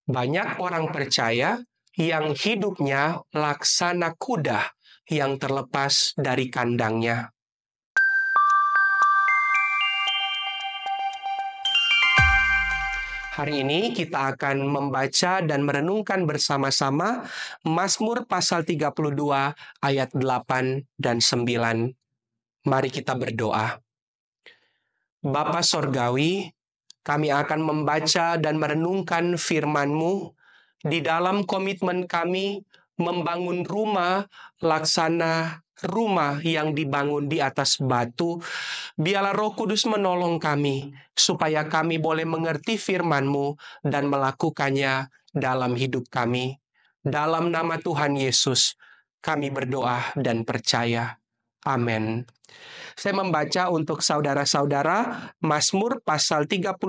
Banyak orang percaya yang hidupnya laksana kuda yang terlepas dari kandangnya. Hari ini kita akan membaca dan merenungkan bersama-sama Mazmur pasal 32 ayat 8 dan 9. Mari kita berdoa. Bapa Sorgawi, kami akan membaca dan merenungkan firman-Mu di dalam komitmen kami membangun rumah, laksana rumah yang dibangun di atas batu. Biarlah Roh Kudus menolong kami, supaya kami boleh mengerti firman-Mu dan melakukannya dalam hidup kami. Dalam nama Tuhan Yesus, kami berdoa dan percaya. Amin. Saya membaca untuk saudara-saudara Mazmur pasal 32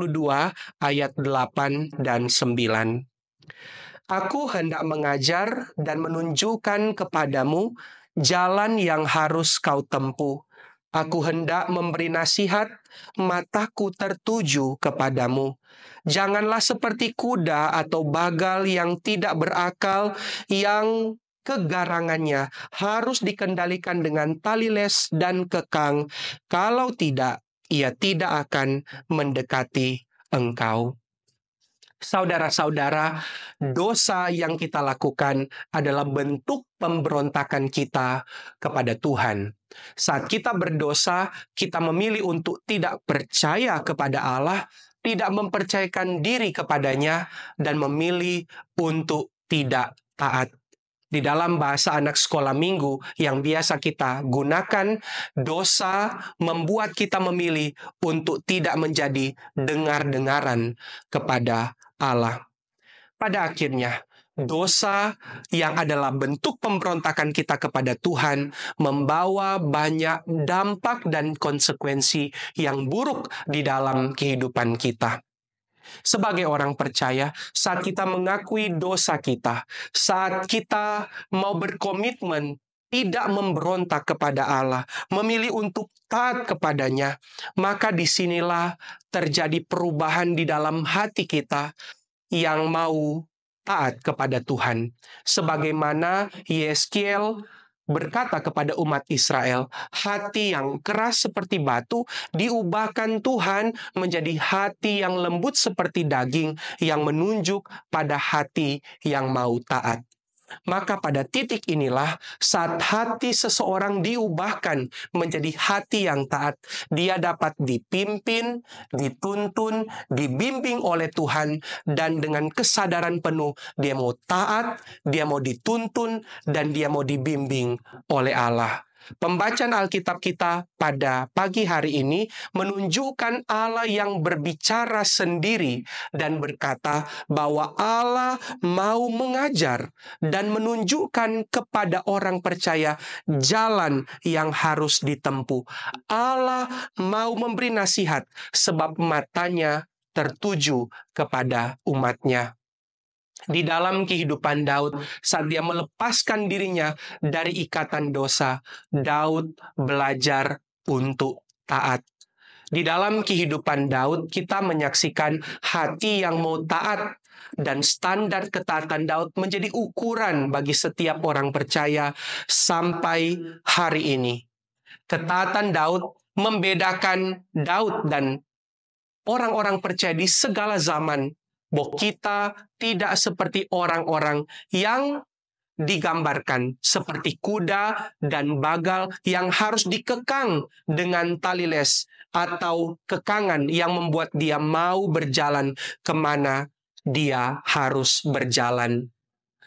ayat 8 dan 9. Aku hendak mengajar dan menunjukkan kepadamu jalan yang harus kau tempuh. Aku hendak memberi nasihat, mataku tertuju kepadamu. Janganlah seperti kuda atau bagal yang tidak berakal, yang kegarangannya harus dikendalikan dengan tali les dan kekang. Kalau tidak, ia tidak akan mendekati engkau. Saudara-saudara, dosa yang kita lakukan adalah bentuk pemberontakan kita kepada Tuhan. Saat kita berdosa, kita memilih untuk tidak percaya kepada Allah, tidak mempercayakan diri kepadanya, dan memilih untuk tidak taat. Di dalam bahasa anak sekolah minggu yang biasa kita gunakan, dosa membuat kita memilih untuk tidak menjadi dengar-dengaran kepada Allah. Pada akhirnya, dosa yang adalah bentuk pemberontakan kita kepada Tuhan membawa banyak dampak dan konsekuensi yang buruk di dalam kehidupan kita. Sebagai orang percaya, saat kita mengakui dosa kita, saat kita mau berkomitmen tidak memberontak kepada Allah, memilih untuk taat kepadanya, maka disinilah terjadi perubahan di dalam hati kita yang mau taat kepada Tuhan. Sebagaimana Yeskiel berkata kepada umat Israel, hati yang keras seperti batu diubahkan Tuhan menjadi hati yang lembut seperti daging, yang menunjuk pada hati yang mau taat. Maka pada titik inilah saat hati seseorang diubahkan menjadi hati yang taat, dia dapat dipimpin, dituntun, dibimbing oleh Tuhan, dan dengan kesadaran penuh dia mau taat, dia mau dituntun, dan dia mau dibimbing oleh Allah. Pembacaan Alkitab kita pada pagi hari ini menunjukkan Allah yang berbicara sendiri dan berkata bahwa Allah mau mengajar dan menunjukkan kepada orang percaya jalan yang harus ditempuh. Allah mau memberi nasihat sebab matanya tertuju kepada umatnya. Di dalam kehidupan Daud, saat dia melepaskan dirinya dari ikatan dosa, Daud belajar untuk taat. Di dalam kehidupan Daud, kita menyaksikan hati yang mau taat, dan standar ketaatan Daud menjadi ukuran bagi setiap orang percaya sampai hari ini. Ketaatan Daud membedakan Daud dan orang-orang percaya di segala zaman, bahwa kita tidak seperti orang-orang yang digambarkan seperti kuda dan bagal yang harus dikekang dengan tali les atau kekangan yang membuat dia mau berjalan kemana dia harus berjalan.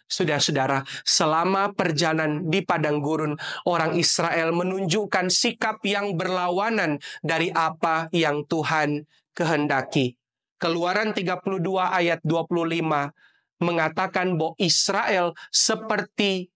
Saudara-saudara, selama perjalanan di padang gurun, orang Israel menunjukkan sikap yang berlawanan dari apa yang Tuhan kehendaki. Keluaran 32 ayat 25 mengatakan bahwa Israel seperti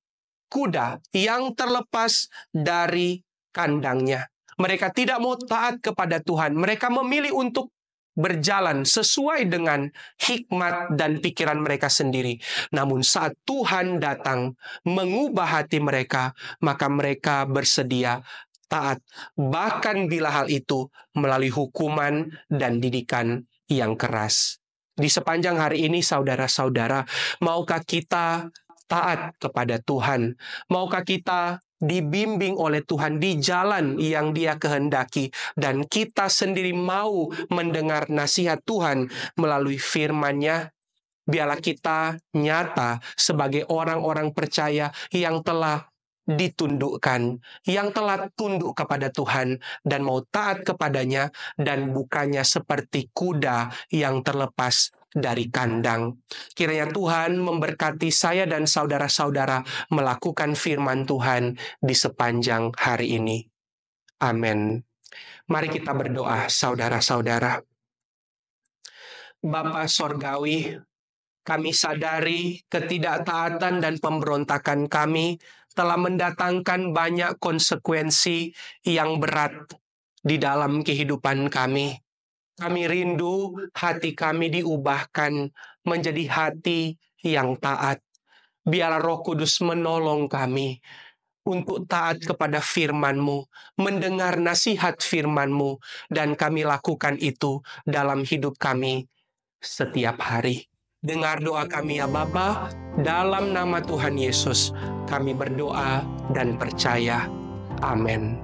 kuda yang terlepas dari kandangnya. Mereka tidak mau taat kepada Tuhan. Mereka memilih untuk berjalan sesuai dengan hikmat dan pikiran mereka sendiri. Namun saat Tuhan datang mengubah hati mereka, maka mereka bersedia taat. Bahkan bila hal itu melalui hukuman dan didikan yang keras. Di sepanjang hari ini, saudara-saudara, maukah kita taat kepada Tuhan? Maukah kita dibimbing oleh Tuhan di jalan yang Dia kehendaki, dan kita sendiri mau mendengar nasihat Tuhan melalui firman-Nya? Biarlah kita nyata sebagai orang-orang percaya yang telah ditundukkan, yang telah tunduk kepada Tuhan dan mau taat kepadanya, dan bukannya seperti kuda yang terlepas dari kandang. Kiranya Tuhan memberkati saya dan saudara-saudara melakukan firman Tuhan di sepanjang hari ini. Amin. Mari kita berdoa, saudara-saudara. Bapa Sorgawi, kami sadari ketidaktaatan dan pemberontakan kami telah mendatangkan banyak konsekuensi yang berat di dalam kehidupan kami. Kami rindu hati kami diubahkan menjadi hati yang taat. Biarlah Roh Kudus menolong kami untuk taat kepada firman-Mu, mendengar nasihat firman-Mu, dan kami lakukan itu dalam hidup kami setiap hari. Dengar doa kami ya Bapa, dalam nama Tuhan Yesus kami berdoa dan percaya. Amin.